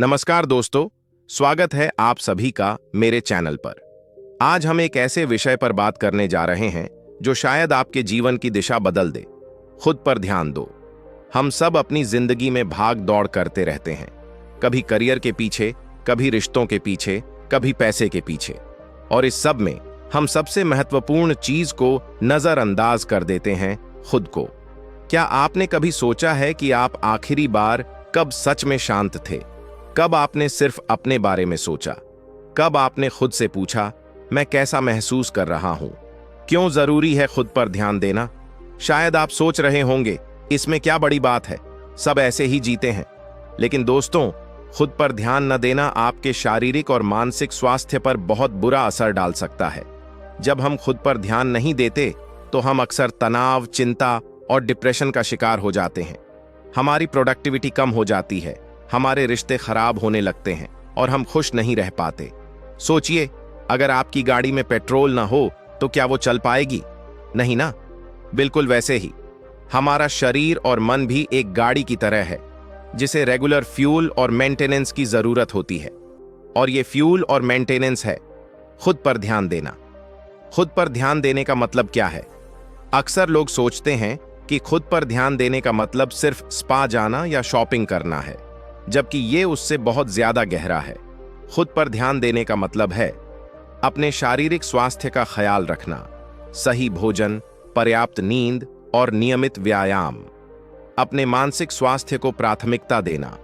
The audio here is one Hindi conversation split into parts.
नमस्कार दोस्तों, स्वागत है आप सभी का मेरे चैनल पर। आज हम एक ऐसे विषय पर बात करने जा रहे हैं जो शायद आपके जीवन की दिशा बदल दे। खुद पर ध्यान दो। हम सब अपनी जिंदगी में भाग दौड़ करते रहते हैं, कभी करियर के पीछे, कभी रिश्तों के पीछे, कभी पैसे के पीछे। और इस सब में हम सबसे महत्वपूर्ण चीज को नजरअंदाज कर देते हैं, खुद को। क्या आपने कभी सोचा है कि आप आखिरी बार कब सच में शांत थे? कब आपने सिर्फ अपने बारे में सोचा? कब आपने खुद से पूछा, मैं कैसा महसूस कर रहा हूं? क्यों जरूरी है खुद पर ध्यान देना? शायद आप सोच रहे होंगे, इसमें क्या बड़ी बात है, सब ऐसे ही जीते हैं। लेकिन दोस्तों, खुद पर ध्यान न देना आपके शारीरिक और मानसिक स्वास्थ्य पर बहुत बुरा असर डाल सकता है। जब हम खुद पर ध्यान नहीं देते तो हम अक्सर तनाव, चिंता और डिप्रेशन का शिकार हो जाते हैं। हमारी प्रोडक्टिविटी कम हो जाती है, हमारे रिश्ते खराब होने लगते हैं और हम खुश नहीं रह पाते। सोचिए, अगर आपकी गाड़ी में पेट्रोल ना हो तो क्या वो चल पाएगी? नहीं ना। बिल्कुल वैसे ही हमारा शरीर और मन भी एक गाड़ी की तरह है, जिसे रेगुलर फ्यूल और मेंटेनेंस की जरूरत होती है। और ये फ्यूल और मेंटेनेंस है खुद पर ध्यान देना। खुद पर ध्यान देने का मतलब क्या है? अक्सर लोग सोचते हैं कि खुद पर ध्यान देने का मतलब सिर्फ स्पा जाना या शॉपिंग करना है, जबकि ये उससे बहुत ज्यादा गहरा है। खुद पर ध्यान देने का मतलब है अपने शारीरिक स्वास्थ्य का ख्याल रखना, सही भोजन, पर्याप्त नींद और नियमित व्यायाम। अपने मानसिक स्वास्थ्य को प्राथमिकता देना,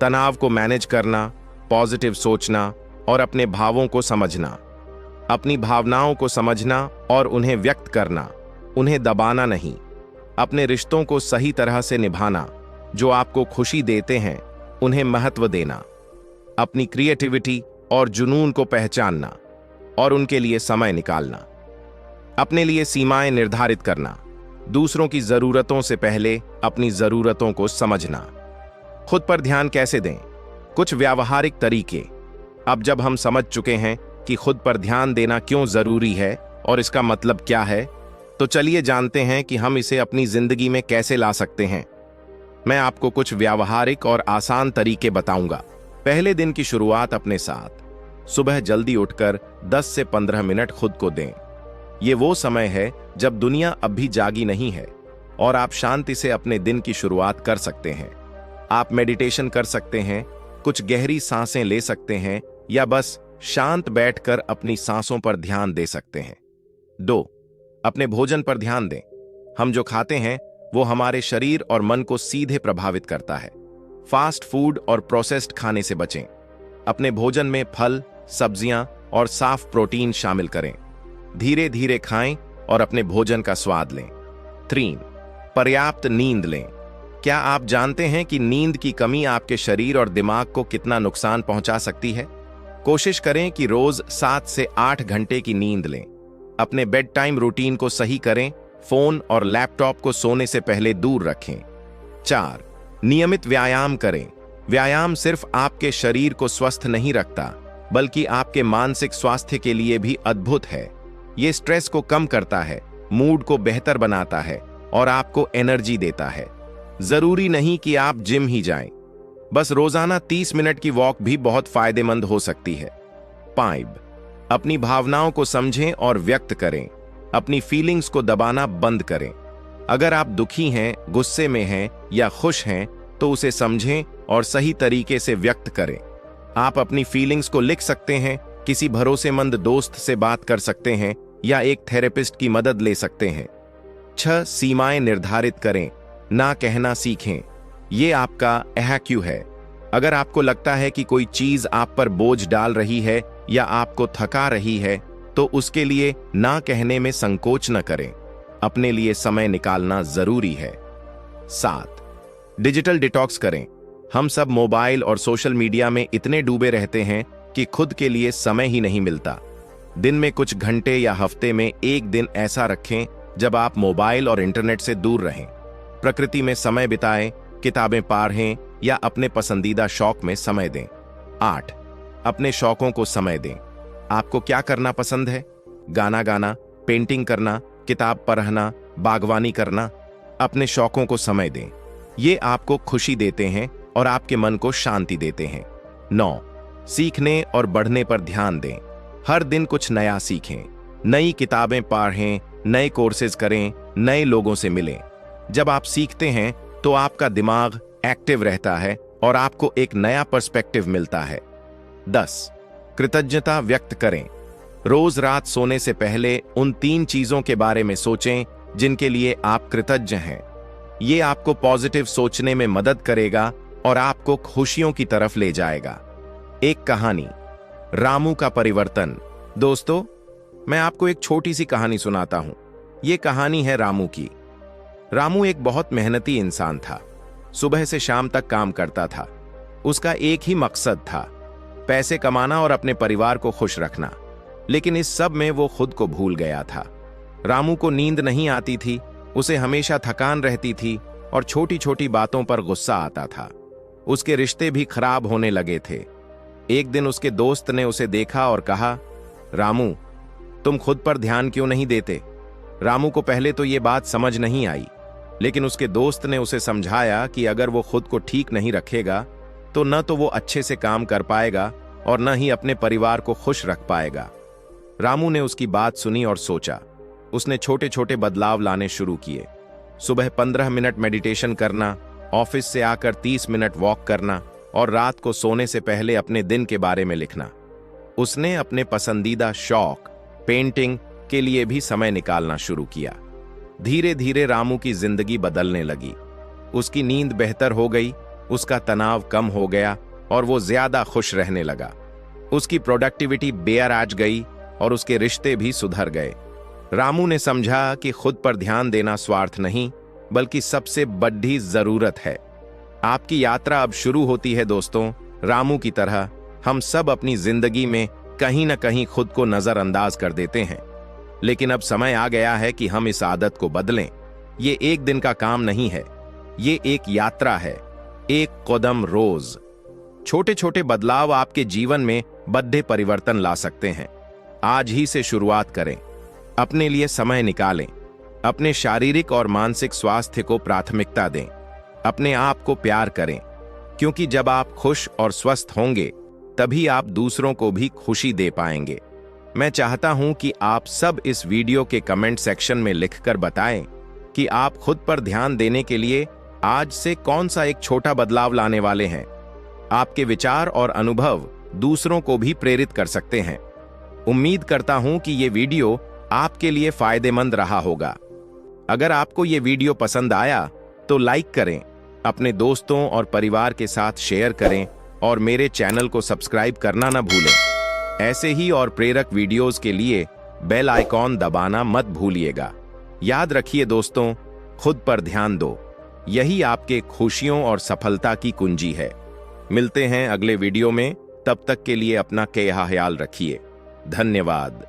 तनाव को मैनेज करना, पॉजिटिव सोचना और अपने भावों को समझना। अपनी भावनाओं को समझना और उन्हें व्यक्त करना, उन्हें दबाना नहीं। अपने रिश्तों को सही तरह से निभाना, जो आपको खुशी देते हैं उन्हें महत्व देना। अपनी क्रिएटिविटी और जुनून को पहचानना और उनके लिए समय निकालना। अपने लिए सीमाएं निर्धारित करना, दूसरों की जरूरतों से पहले अपनी जरूरतों को समझना। खुद पर ध्यान कैसे दें? कुछ व्यावहारिक तरीके। अब जब हम समझ चुके हैं कि खुद पर ध्यान देना क्यों जरूरी है और इसका मतलब क्या है, तो चलिए जानते हैं कि हम इसे अपनी जिंदगी में कैसे ला सकते हैं। मैं आपको कुछ व्यावहारिक और आसान तरीके बताऊंगा। पहले दिन की शुरुआत अपने साथ। सुबह जल्दी उठकर 10 से 15 मिनट खुद को दें। ये वो समय है जब दुनिया अब भी जागी नहीं है और आप शांति से अपने दिन की शुरुआत कर सकते हैं। आप मेडिटेशन कर सकते हैं, कुछ गहरी सांसें ले सकते हैं या बस शांत बैठकर अपनी सांसों पर ध्यान दे सकते हैं। 2. अपने भोजन पर ध्यान दें। हम जो खाते हैं वो हमारे शरीर और मन को सीधे प्रभावित करता है। फास्ट फूड और प्रोसेस्ड खाने से बचें। अपने भोजन में फल, सब्जियां और साफ प्रोटीन शामिल करें। धीरे धीरे खाएं और अपने भोजन का स्वाद लें। 3. पर्याप्त नींद लें। क्या आप जानते हैं कि नींद की कमी आपके शरीर और दिमाग को कितना नुकसान पहुंचा सकती है? कोशिश करें कि रोज 7 से 8 घंटे की नींद लें। अपने बेड टाइम रूटीन को सही करें। फोन और लैपटॉप को सोने से पहले दूर रखें। 4. नियमित व्यायाम करें। व्यायाम सिर्फ आपके शरीर को स्वस्थ नहीं रखता, बल्कि आपके मानसिक स्वास्थ्य के लिए भी अद्भुत है। ये स्ट्रेस को कम करता है, मूड को बेहतर बनाता है और आपको एनर्जी देता है। जरूरी नहीं कि आप जिम ही जाएं, बस रोजाना 30 मिनट की वॉक भी बहुत फायदेमंद हो सकती है। 5. अपनी भावनाओं को समझें और व्यक्त करें। अपनी फीलिंग्स को दबाना बंद करें। अगर आप दुखी हैं, गुस्से में हैं या खुश हैं, तो उसे समझें और सही तरीके से व्यक्त करें। आप अपनी फीलिंग्स को लिख सकते हैं, किसी भरोसेमंद दोस्त से बात कर सकते हैं या एक थेरेपिस्ट की मदद ले सकते हैं। 6. सीमाएं निर्धारित करें, ना कहना सीखें। ये आपका एहक्यू है। अगर आपको लगता है कि कोई चीज आप पर बोझ डाल रही है या आपको थका रही है, तो उसके लिए ना कहने में संकोच न करें। अपने लिए समय निकालना जरूरी है। 7. डिजिटल डिटॉक्स करें। हम सब मोबाइल और सोशल मीडिया में इतने डूबे रहते हैं कि खुद के लिए समय ही नहीं मिलता। दिन में कुछ घंटे या हफ्ते में एक दिन ऐसा रखें जब आप मोबाइल और इंटरनेट से दूर रहें। प्रकृति में समय बिताएं, किताबें पढ़ें या अपने पसंदीदा शौक में समय दें। 8. अपने शौकों को समय दें। आपको क्या करना पसंद है? गाना गाना, पेंटिंग करना, किताब पढ़ना, बागवानी करना। अपने शौकों को समय दें। ये आपको खुशी देते हैं और आपके मन को शांति देते हैं। 9. सीखने और बढ़ने पर ध्यान दें। हर दिन कुछ नया सीखें, नई किताबें पढ़ें, नए कोर्सेज करें, नए लोगों से मिलें। जब आप सीखते हैं तो आपका दिमाग एक्टिव रहता है और आपको एक नया पर्सपेक्टिव मिलता है। 10. कृतज्ञता व्यक्त करें। रोज रात सोने से पहले उन 3 चीजों के बारे में सोचें जिनके लिए आप कृतज्ञ हैं। ये आपको पॉजिटिव सोचने में मदद करेगा और आपको खुशियों की तरफ ले जाएगा। एक कहानी, रामू का परिवर्तन। दोस्तों, मैं आपको एक छोटी सी कहानी सुनाता हूं। ये कहानी है रामू की। रामू एक बहुत मेहनती इंसान था। सुबह से शाम तक काम करता था। उसका एक ही मकसद था, पैसे कमाना और अपने परिवार को खुश रखना। लेकिन इस सब में वो खुद को भूल गया था। रामू को नींद नहीं आती थी, उसे हमेशा थकान रहती थी और छोटी छोटी बातों पर गुस्सा आता था। उसके रिश्ते भी खराब होने लगे थे। एक दिन उसके दोस्त ने उसे देखा और कहा, रामू, तुम खुद पर ध्यान क्यों नहीं देते? रामू को पहले तो ये बात समझ नहीं आई, लेकिन उसके दोस्त ने उसे समझाया कि अगर वो खुद को ठीक नहीं रखेगा तो न तो वो अच्छे से काम कर पाएगा और न ही अपने परिवार को खुश रख पाएगा। रामू ने उसकी बात सुनी और सोचा। उसने छोटे छोटे बदलाव लाने शुरू किए। सुबह 15 मिनट मेडिटेशन करना, ऑफिस से आकर 30 मिनट वॉक करना और रात को सोने से पहले अपने दिन के बारे में लिखना। उसने अपने पसंदीदा शौक, पेंटिंग के लिए भी समय निकालना शुरू किया। धीरे धीरे रामू की जिंदगी बदलने लगी। उसकी नींद बेहतर हो गई, उसका तनाव कम हो गया और वो ज्यादा खुश रहने लगा। उसकी प्रोडक्टिविटी बेअराज गई और उसके रिश्ते भी सुधर गए। रामू ने समझा कि खुद पर ध्यान देना स्वार्थ नहीं, बल्कि सबसे बड़ी जरूरत है। आपकी यात्रा अब शुरू होती है दोस्तों। रामू की तरह हम सब अपनी जिंदगी में कहीं न कहीं खुद को नजरअंदाज कर देते हैं, लेकिन अब समय आ गया है कि हम इस आदत को बदलें। ये एक दिन का काम नहीं है, ये एक यात्रा है, एक कदम रोज। छोटे छोटे बदलाव आपके जीवन में बड़े परिवर्तन ला सकते हैं। आज ही से शुरुआत करें। अपने लिए समय निकालें। अपने शारीरिक और मानसिक स्वास्थ्य को प्राथमिकता दें। अपने आप को प्यार करें, क्योंकि जब आप खुश और स्वस्थ होंगे तभी आप दूसरों को भी खुशी दे पाएंगे। मैं चाहता हूं कि आप सब इस वीडियो के कमेंट सेक्शन में लिखकर बताएं कि आप खुद पर ध्यान देने के लिए आज से कौन सा एक छोटा बदलाव लाने वाले हैं। आपके विचार और अनुभव दूसरों को भी प्रेरित कर सकते हैं। उम्मीद करता हूं कि ये वीडियो आपके लिए फायदेमंद रहा होगा। अगर आपको ये वीडियो पसंद आया तो लाइक करें, अपने दोस्तों और परिवार के साथ शेयर करें और मेरे चैनल को सब्सक्राइब करना न भूलें। ऐसे ही और प्रेरक वीडियोस के लिए बेल आइकॉन दबाना मत भूलिएगा। याद रखिए दोस्तों, खुद पर ध्यान दो। यही आपके खुशियों और सफलता की कुंजी है। मिलते हैं अगले वीडियो में। तब तक के लिए अपना ख्याल रखिए। धन्यवाद।